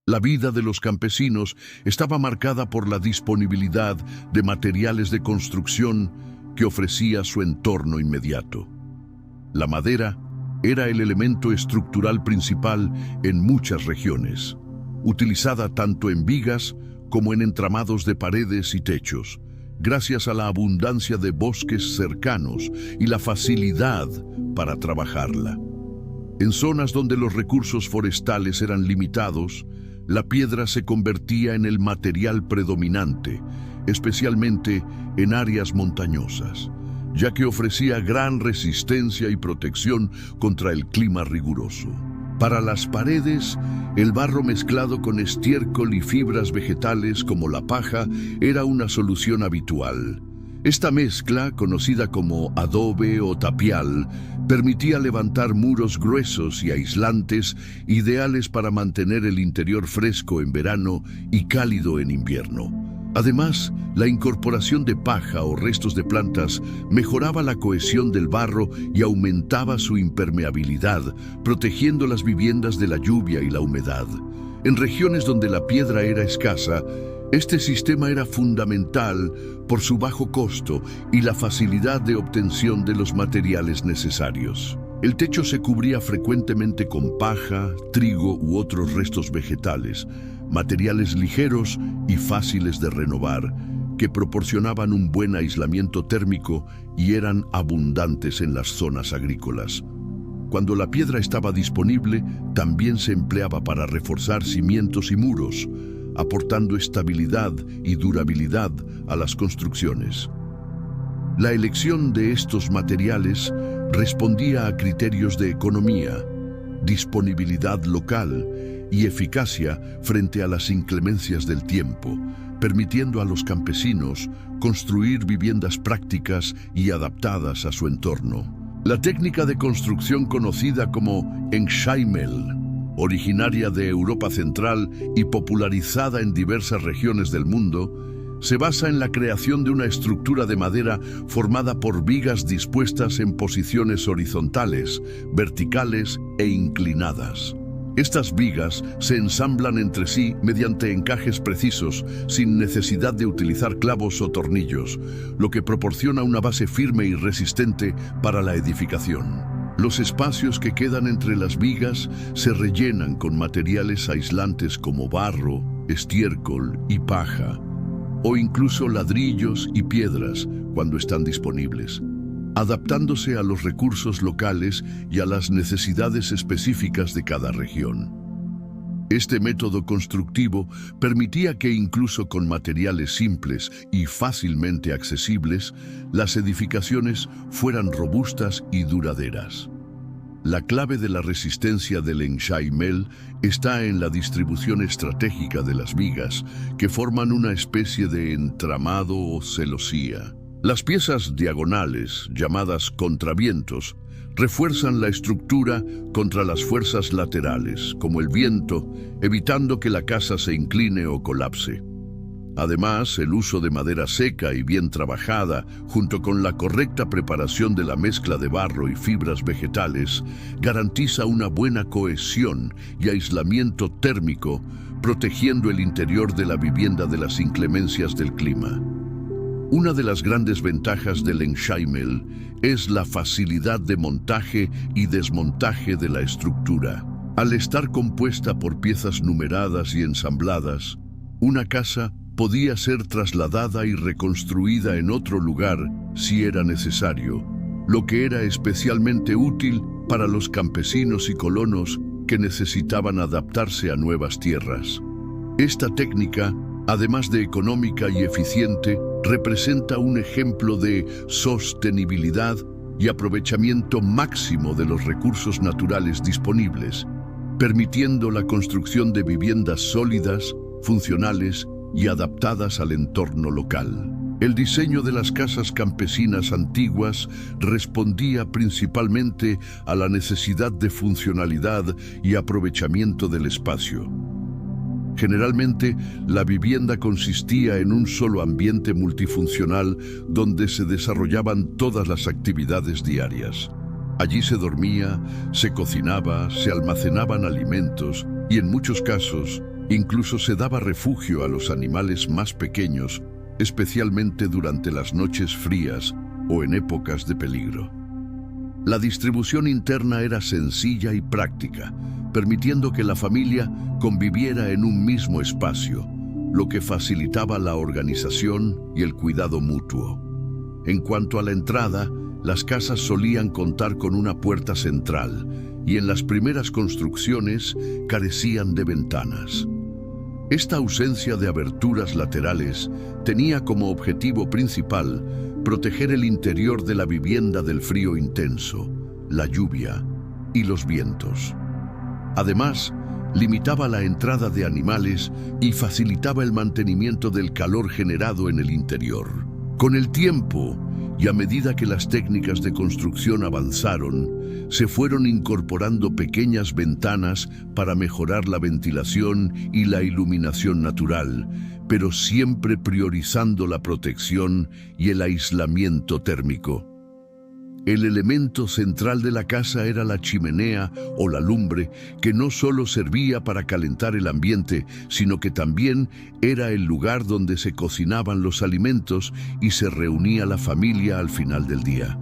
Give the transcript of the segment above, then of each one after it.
La vida de los campesinos estaba marcada por la disponibilidad de materiales de construcción que ofrecía su entorno inmediato. La madera era el elemento estructural principal en muchas regiones, utilizada tanto en vigas como en entramados de paredes y techos, gracias a la abundancia de bosques cercanos y la facilidad para trabajarla. En zonas donde los recursos forestales eran limitados, la piedra se convertía en el material predominante, especialmente en áreas montañosas, ya que ofrecía gran resistencia y protección contra el clima riguroso. Para las paredes, el barro mezclado con estiércol y fibras vegetales como la paja era una solución habitual. Esta mezcla, conocida como adobe o tapial, permitía levantar muros gruesos y aislantes, ideales para mantener el interior fresco en verano y cálido en invierno. Además, la incorporación de paja o restos de plantas mejoraba la cohesión del barro y aumentaba su impermeabilidad, protegiendo las viviendas de la lluvia y la humedad. En regiones donde la piedra era escasa, este sistema era fundamental por su bajo costo y la facilidad de obtención de los materiales necesarios. El techo se cubría frecuentemente con paja, trigo u otros restos vegetales, materiales ligeros y fáciles de renovar, que proporcionaban un buen aislamiento térmico y eran abundantes en las zonas agrícolas. Cuando la piedra estaba disponible, también se empleaba para reforzar cimientos y muros, aportando estabilidad y durabilidad a las construcciones. La elección de estos materiales respondía a criterios de economía, disponibilidad local y eficacia frente a las inclemencias del tiempo, permitiendo a los campesinos construir viviendas prácticas y adaptadas a su entorno. La técnica de construcción conocida como Enxaimel, originaria de Europa Central y popularizada en diversas regiones del mundo, se basa en la creación de una estructura de madera formada por vigas dispuestas en posiciones horizontales, verticales e inclinadas. Estas vigas se ensamblan entre sí mediante encajes precisos, sin necesidad de utilizar clavos o tornillos, lo que proporciona una base firme y resistente para la edificación. Los espacios que quedan entre las vigas se rellenan con materiales aislantes como barro, estiércol y paja, o incluso ladrillos y piedras cuando están disponibles, adaptándose a los recursos locales y a las necesidades específicas de cada región. Este método constructivo permitía que incluso con materiales simples y fácilmente accesibles, las edificaciones fueran robustas y duraderas. La clave de la resistencia del Enxaimel está en la distribución estratégica de las vigas, que forman una especie de entramado o celosía. Las piezas diagonales, llamadas contravientos, refuerzan la estructura contra las fuerzas laterales, como el viento, evitando que la casa se incline o colapse. Además, el uso de madera seca y bien trabajada, junto con la correcta preparación de la mezcla de barro y fibras vegetales, garantiza una buena cohesión y aislamiento térmico, protegiendo el interior de la vivienda de las inclemencias del clima. Una de las grandes ventajas del Enxaimel es la facilidad de montaje y desmontaje de la estructura. Al estar compuesta por piezas numeradas y ensambladas, una casa podía ser trasladada y reconstruida en otro lugar si era necesario, lo que era especialmente útil para los campesinos y colonos que necesitaban adaptarse a nuevas tierras. Esta técnica, además de económica y eficiente, representa un ejemplo de sostenibilidad y aprovechamiento máximo de los recursos naturales disponibles, permitiendo la construcción de viviendas sólidas, funcionales y adaptadas al entorno local. El diseño de las casas campesinas antiguas respondía principalmente a la necesidad de funcionalidad y aprovechamiento del espacio. Generalmente, la vivienda consistía en un solo ambiente multifuncional donde se desarrollaban todas las actividades diarias. Allí se dormía, se cocinaba, se almacenaban alimentos y, en muchos casos, Incluso se daba refugio a los animales más pequeños, especialmente durante las noches frías o en épocas de peligro. La distribución interna era sencilla y práctica, permitiendo que la familia conviviera en un mismo espacio, lo que facilitaba la organización y el cuidado mutuo. En cuanto a la entrada, las casas solían contar con una puerta central y en las primeras construcciones carecían de ventanas. Esta ausencia de aberturas laterales tenía como objetivo principal proteger el interior de la vivienda del frío intenso, la lluvia y los vientos. Además, limitaba la entrada de animales y facilitaba el mantenimiento del calor generado en el interior. Con el tiempo, y a medida que las técnicas de construcción avanzaron, se fueron incorporando pequeñas ventanas para mejorar la ventilación y la iluminación natural, pero siempre priorizando la protección y el aislamiento térmico. El elemento central de la casa era la chimenea o la lumbre, que no solo servía para calentar el ambiente, sino que también era el lugar donde se cocinaban los alimentos y se reunía la familia al final del día.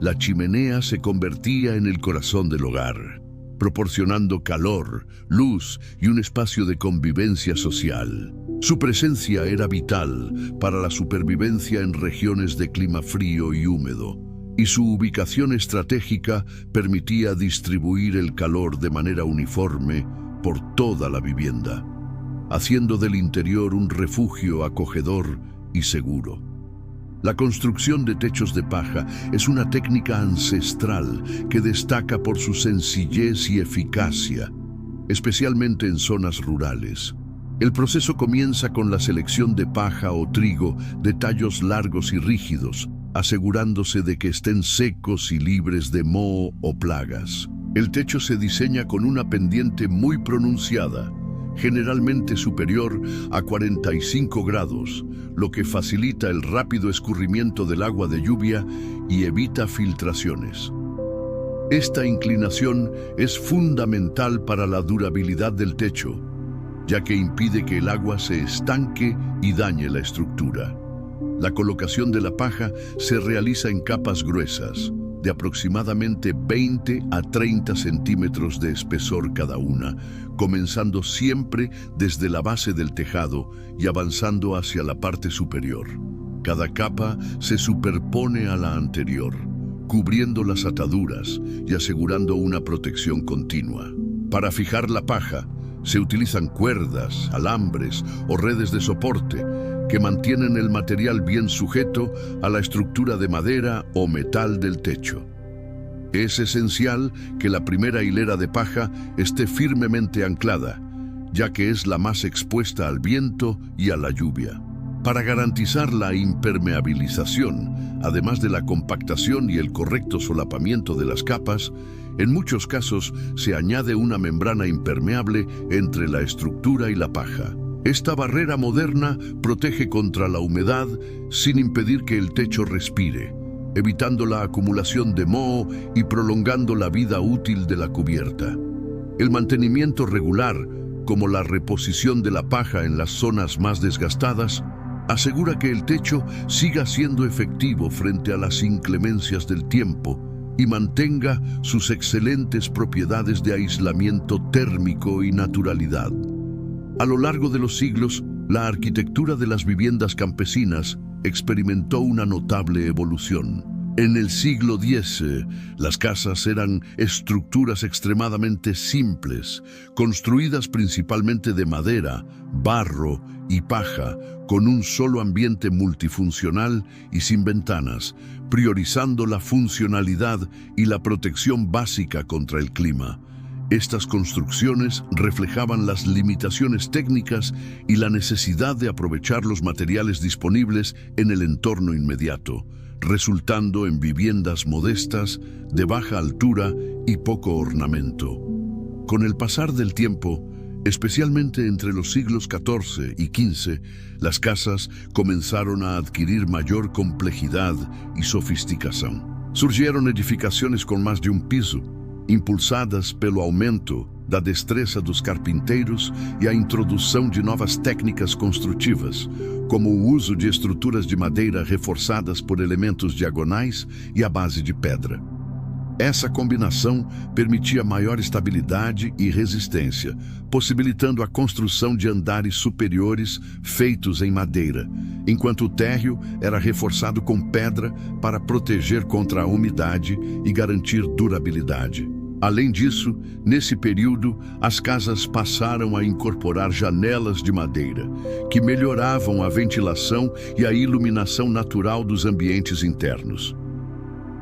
La chimenea se convertía en el corazón del hogar, proporcionando calor, luz y un espacio de convivencia social. Su presencia era vital para la supervivencia en regiones de clima frío y húmedo, y su ubicación estratégica permitía distribuir el calor de manera uniforme por toda la vivienda, haciendo del interior un refugio acogedor y seguro. La construcción de techos de paja es una técnica ancestral que destaca por su sencillez y eficacia, especialmente en zonas rurales. El proceso comienza con la selección de paja o trigo de tallos largos y rígidos, asegurándose de que estén secos y libres de moho o plagas. El techo se diseña con una pendiente muy pronunciada, generalmente superior a 45 grados, lo que facilita el rápido escurrimiento del agua de lluvia y evita filtraciones. Esta inclinación es fundamental para la durabilidad del techo, ya que impide que el agua se estanque y dañe la estructura. La colocación de la paja se realiza en capas gruesas, de aproximadamente 20 a 30 centímetros de espesor cada una, comenzando siempre desde la base del tejado y avanzando hacia la parte superior. Cada capa se superpone a la anterior, cubriendo las ataduras y asegurando una protección continua. Para fijar la paja, se utilizan cuerdas, alambres o redes de soporte que mantienen el material bien sujeto a la estructura de madera o metal del techo. Es esencial que la primera hilera de paja esté firmemente anclada, ya que es la más expuesta al viento y a la lluvia. Para garantizar la impermeabilización, además de la compactación y el correcto solapamiento de las capas, en muchos casos se añade una membrana impermeable entre la estructura y la paja. Esta barrera moderna protege contra la humedad sin impedir que el techo respire, evitando la acumulación de moho y prolongando la vida útil de la cubierta. El mantenimiento regular, como la reposición de la paja en las zonas más desgastadas, asegura que el techo siga siendo efectivo frente a las inclemencias del tiempo y mantenga sus excelentes propiedades de aislamiento térmico y naturalidad. A lo largo de los siglos, la arquitectura de las viviendas campesinas experimentó una notable evolución. En el siglo X, las casas eran estructuras extremadamente simples, construidas principalmente de madera, barro y paja, con un solo ambiente multifuncional y sin ventanas, priorizando la funcionalidad y la protección básica contra el clima. Estas construcciones reflejaban las limitaciones técnicas y la necesidad de aprovechar los materiales disponibles en el entorno inmediato, resultando en viviendas modestas, de baja altura y poco ornamento. Con el pasar del tiempo, especialmente entre los siglos XIV y XV, las casas comenzaron a adquirir mayor complejidad y sofisticación. Surgieron edificaciones con más de un piso, impulsadas pelo aumento da destreza dos carpinteiros e a introdução de novas técnicas construtivas, como o uso de estruturas de madeira reforçadas por elementos diagonais e a base de pedra. Essa combinação permitia maior estabilidade e resistência, possibilitando a construção de andares superiores feitos em madeira, enquanto o térreo era reforçado com pedra para proteger contra a umidade e garantir durabilidade. Além disso, nesse período, as casas passaram a incorporar janelas de madeira, que melhoravam a ventilação e a iluminação natural dos ambientes internos.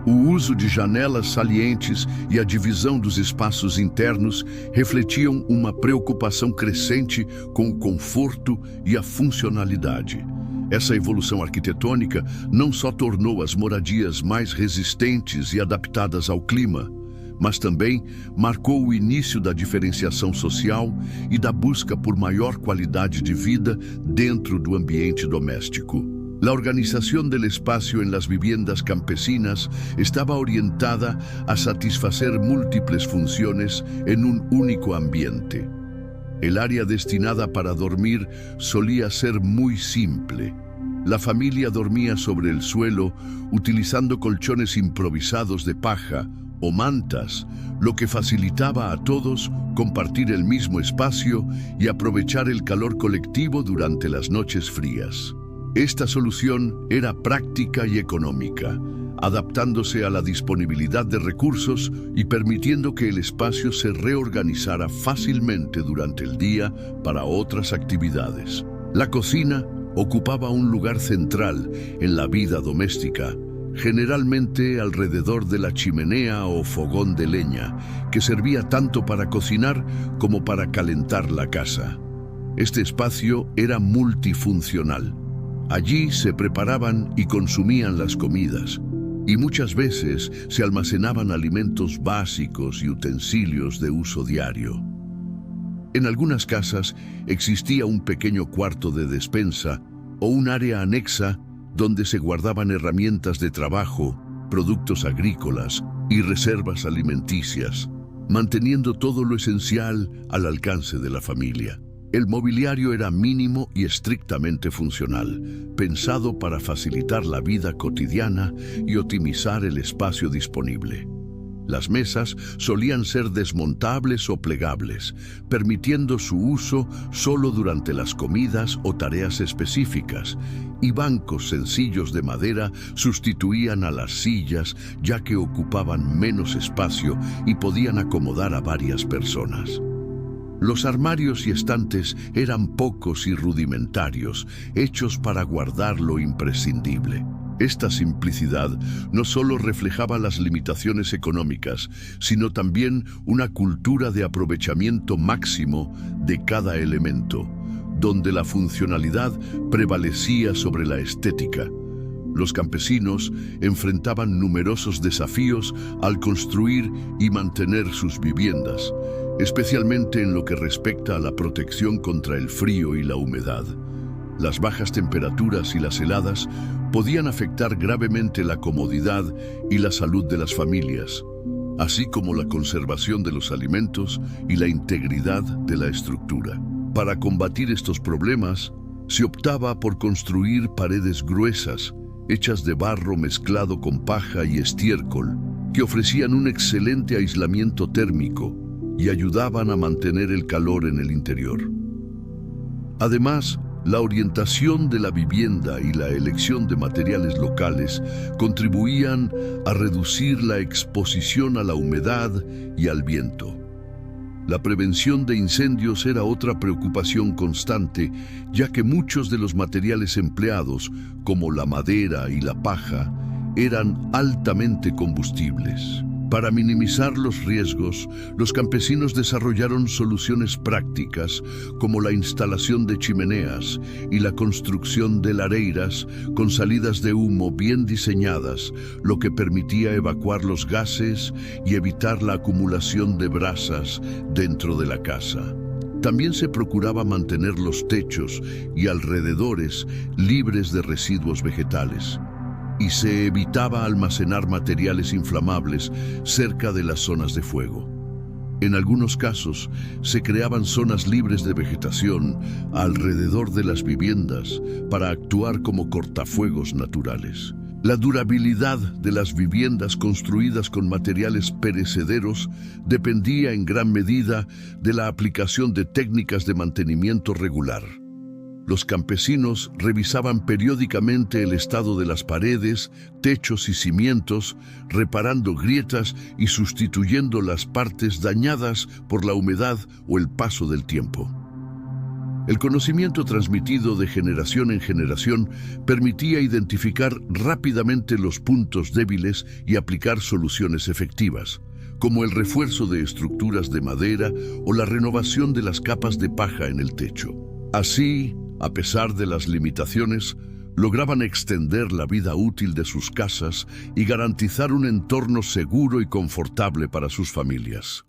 O uso de janelas salientes e a divisão dos espaços internos refletiam uma preocupação crescente com o conforto e a funcionalidade. Essa evolução arquitetônica não só tornou as moradias mais resistentes e adaptadas ao clima, mas também marcou o início da diferenciação social e da busca por maior qualidade de vida dentro do ambiente doméstico. La organización del espacio en las viviendas campesinas estaba orientada a satisfacer múltiples funciones en un único ambiente. El área destinada para dormir solía ser muy simple. La familia dormía sobre el suelo utilizando colchones improvisados de paja o mantas, lo que facilitaba a todos compartir el mismo espacio y aprovechar el calor colectivo durante las noches frías. Esta solución era práctica y económica, adaptándose a la disponibilidad de recursos y permitiendo que el espacio se reorganizara fácilmente durante el día para otras actividades. La cocina ocupaba un lugar central en la vida doméstica, generalmente alrededor de la chimenea o fogón de leña, que servía tanto para cocinar como para calentar la casa. Este espacio era multifuncional. Allí se preparaban y consumían las comidas, y muchas veces se almacenaban alimentos básicos y utensilios de uso diario. En algunas casas existía un pequeño cuarto de despensa o un área anexa donde se guardaban herramientas de trabajo, productos agrícolas y reservas alimenticias, manteniendo todo lo esencial al alcance de la familia. El mobiliario era mínimo y estrictamente funcional, pensado para facilitar la vida cotidiana y optimizar el espacio disponible. Las mesas solían ser desmontables o plegables, permitiendo su uso solo durante las comidas o tareas específicas, y bancos sencillos de madera sustituían a las sillas, ya que ocupaban menos espacio y podían acomodar a varias personas. Los armarios y estantes eran pocos y rudimentarios, hechos para guardar lo imprescindible. Esta simplicidad no solo reflejaba las limitaciones económicas, sino también una cultura de aprovechamiento máximo de cada elemento, donde la funcionalidad prevalecía sobre la estética. Los campesinos enfrentaban numerosos desafíos al construir y mantener sus viviendas, especialmente en lo que respecta a la protección contra el frío y la humedad. Las bajas temperaturas y las heladas podían afectar gravemente la comodidad y la salud de las familias, así como la conservación de los alimentos y la integridad de la estructura. Para combatir estos problemas, se optaba por construir paredes gruesas, hechas de barro mezclado con paja y estiércol, que ofrecían un excelente aislamiento térmico y ayudaban a mantener el calor en el interior. Además, la orientación de la vivienda y la elección de materiales locales contribuían a reducir la exposición a la humedad y al viento. La prevención de incendios era otra preocupación constante, ya que muchos de los materiales empleados, como la madera y la paja, eran altamente combustibles. Para minimizar los riesgos, los campesinos desarrollaron soluciones prácticas como la instalación de chimeneas y la construcción de lareiras con salidas de humo bien diseñadas, lo que permitía evacuar los gases y evitar la acumulación de brasas dentro de la casa. También se procuraba mantener los techos y alrededores libres de residuos vegetales. y se evitaba almacenar materiales inflamables cerca de las zonas de fuego. En algunos casos, se creaban zonas libres de vegetación alrededor de las viviendas para actuar como cortafuegos naturales. La durabilidad de las viviendas construidas con materiales perecederos dependía en gran medida de la aplicación de técnicas de mantenimiento regular. Los campesinos revisaban periódicamente el estado de las paredes, techos y cimientos, reparando grietas y sustituyendo las partes dañadas por la humedad o el paso del tiempo. El conocimiento transmitido de generación en generación permitía identificar rápidamente los puntos débiles y aplicar soluciones efectivas, como el refuerzo de estructuras de madera o la renovación de las capas de paja en el techo. Así, a pesar de las limitaciones, lograban extender la vida útil de sus casas y garantizar un entorno seguro y confortable para sus familias.